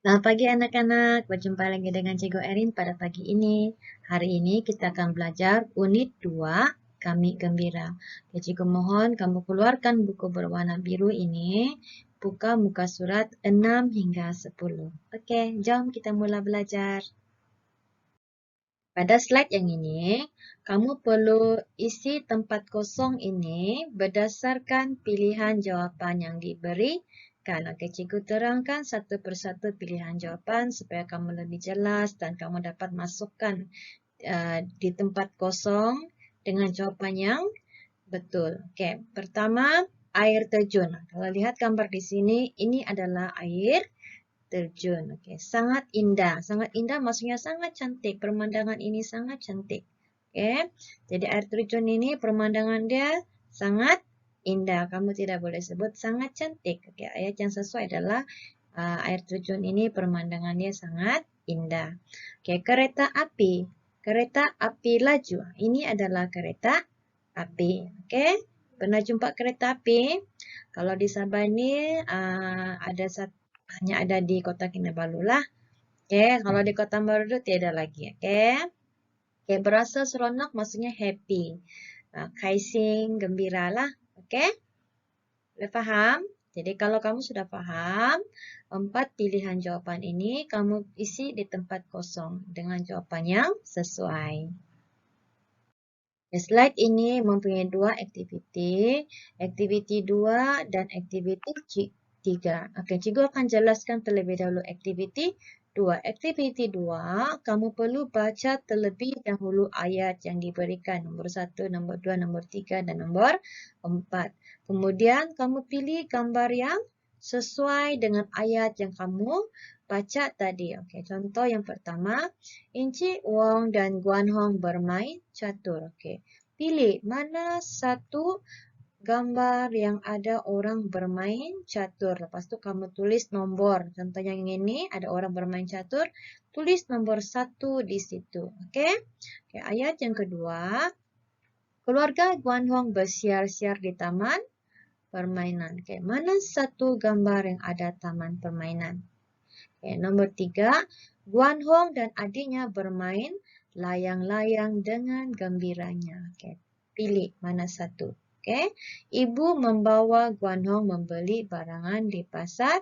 Selamat pagi anak-anak, berjumpa lagi dengan Cikgu Erin pada pagi ini. Hari ini kita akan belajar unit 2, Kami Gembira. Oke, Cikgu mohon kamu keluarkan buku berwarna biru ini, buka muka surat 6 hingga 10. Oke, jom kita mula belajar. Pada slide yang ini, kamu perlu isi tempat kosong ini berdasarkan pilihan jawapan yang diberikan. Oke, cikgu terangkan satu persatu pilihan jawapan supaya kamu lebih jelas dan kamu dapat masukkan di tempat kosong dengan jawapan yang betul. Oke, pertama air terjun. Kalau lihat gambar di sini, ini adalah air terjun. Oke, sangat indah. Sangat indah maksudnya sangat cantik. Pemandangan ini sangat cantik. Oke, jadi air terjun ini pemandangan dia sangat indah. Kamu tidak boleh sebut sangat cantik. Oke, ayat yang sesuai adalah air terjun ini pemandangannya sangat indah. Oke, kereta api. Kereta api laju. Ini adalah kereta api. Oke, pernah jumpa kereta api? Kalau di Sabah ini ada satu, hanya ada di Kota Kinabalu lah. Oke, kalau di Kota Baru tidak lagi. Oke. Oke, berasa seronok maksudnya happy. Kaising, gembira lah. Oke. Udah paham? Jadi kalau kamu sudah paham, 4 pilihan jawapan ini kamu isi di tempat kosong dengan jawapan yang sesuai. Slide ini mempunyai 2 aktiviti, aktiviti 2 dan aktiviti 3. Oke, cikgu akan jelaskan terlebih dahulu aktiviti 2. Aktiviti 2, kamu perlu baca terlebih dahulu ayat yang diberikan. Nombor 1, nombor 2, nombor 3, dan nombor 4. Kemudian kamu pilih gambar yang sesuai dengan ayat yang kamu baca tadi. Oke, contoh yang pertama, Inci Wong dan Guan Hong bermain catur. Oke, pilih mana satu gambar yang ada orang bermain catur. Lepas itu kamu tulis nomor. Contoh yang ini ada orang bermain catur. Tulis nomor 1 di situ. Oke. Oke, ayat yang kedua. Keluarga Guan Hong bersiar-siar di taman permainan. Oke, mana satu gambar yang ada taman permainan? Oke, nomor 3. Guan Hong dan adiknya bermain layang-layang dengan gembiranya. Oke, pilih mana satu. Oke, ibu membawa Guan Hong membeli barangan di pasar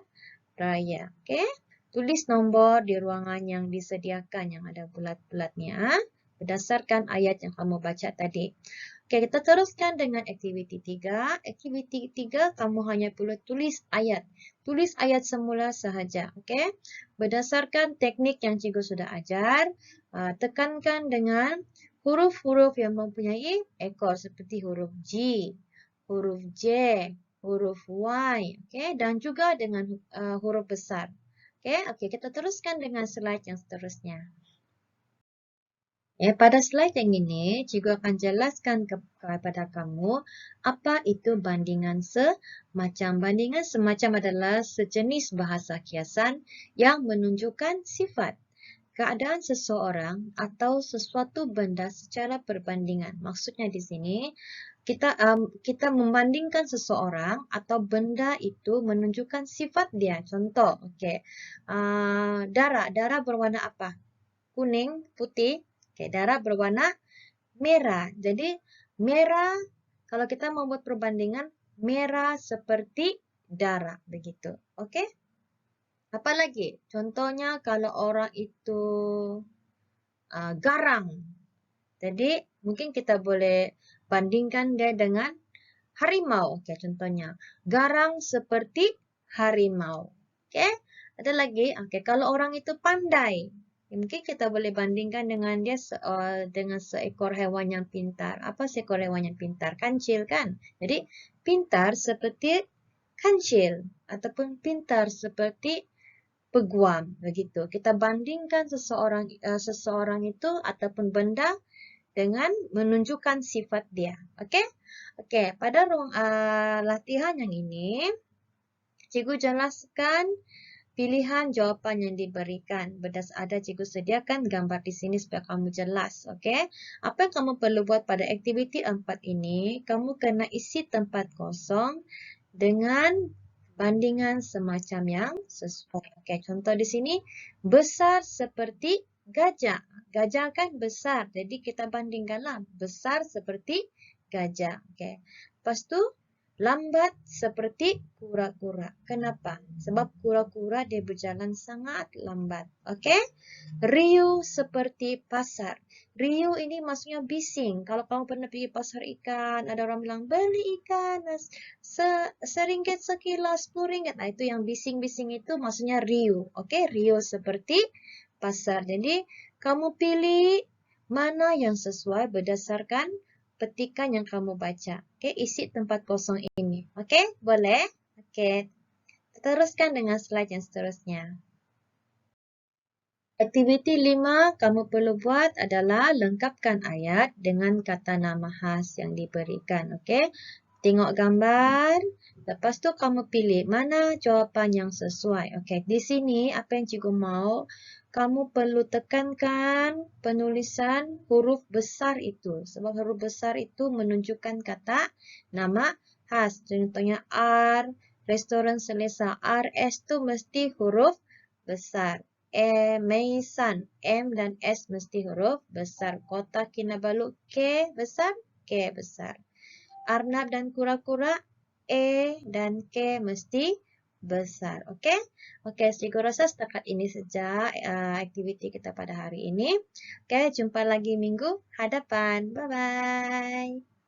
raya. Oke, tulis nomor di ruangan yang disediakan yang ada bulat-bulatnya berdasarkan ayat yang kamu baca tadi. Oke, kita teruskan dengan aktiviti 3. Aktiviti 3 kamu hanya perlu tulis ayat. Tulis ayat semula sahaja. Oke, berdasarkan teknik yang cikgu sudah ajar, tekankan dengan huruf-huruf yang mempunyai ekor seperti huruf G, huruf J, huruf Y, oke, dan juga dengan huruf besar. Oke, kita teruskan dengan slide yang seterusnya. Pada slide yang ini, cikgu akan jelaskan kepada kamu apa itu bandingan semacam. Bandingan semacam adalah sejenis bahasa kiasan yang menunjukkan sifat, keadaan seseorang atau sesuatu benda secara perbandingan. Maksudnya di sini, kita membandingkan seseorang atau benda itu menunjukkan sifat dia. Contoh, oke, darah berwarna apa? Kuning, putih. Oke, darah berwarna merah. Jadi merah, kalau kita membuat perbandingan, merah seperti darah, begitu. Oke? Apalagi? Contohnya kalau orang itu garang. Jadi mungkin kita boleh bandingkan dia dengan harimau. Oke, contohnya. Garang seperti harimau. Oke? Ada lagi? Oke, kalau orang itu pandai. Mungkin kita boleh bandingkan dengan dia dengan seekor hewan yang pintar. Apa seekor hewan yang pintar? Kancil kan? Jadi pintar seperti kancil ataupun pintar seperti peguam, begitu. Kita bandingkan seseorang itu ataupun benda dengan menunjukkan sifat dia. Oke? Oke, pada latihan yang ini cikgu jelaskan pilihan jawapan yang diberikan. Ada cikgu sediakan gambar di sini supaya kamu jelas. Oke? Apa yang kamu perlu buat pada aktiviti 4 ini? Kamu kena isi tempat kosong dengan bandingan semacam yang sesuai. Oke, contoh di sini, besar seperti gajah. Gajah kan besar, jadi kita bandingkanlah besar seperti gajah. Oke, lepas tu, lambat seperti kura-kura. Kenapa? Sebab kura-kura dia berjalan sangat lambat. Oke, riuh seperti pasar. Riuh ini maksudnya bising. Kalau kamu pernah pergi pasar ikan, ada orang bilang, beli ikan seringgit sekilo, 10 ringgit. Nah, itu yang bising-bising itu maksudnya riuh. Oke, riuh seperti pasar. Jadi, kamu pilih mana yang sesuai berdasarkan petikan yang kamu baca. Oke, isi tempat kosong ini. Oke, boleh? Oke, teruskan dengan slide yang seterusnya. Aktiviti 5 kamu perlu buat adalah lengkapkan ayat dengan kata nama khas yang diberikan. Oke, tengok gambar. Lepas tu kamu pilih mana jawapan yang sesuai. Oke, di sini apa yang cikgu mau, kamu perlu tekankan penulisan huruf besar itu. Sebab huruf besar itu menunjukkan kata nama khas. Contohnya R, restoran selesa. RS itu mesti huruf besar. Meisan, M dan S mesti huruf besar. Kota Kinabalu, K besar, K besar. Arnab dan kura-kura, E dan K mesti besar. Oke? Oke, cikgu rasa setakat ini saja aktiviti kita pada hari ini. Oke, jumpa lagi minggu hadapan. Bye-bye.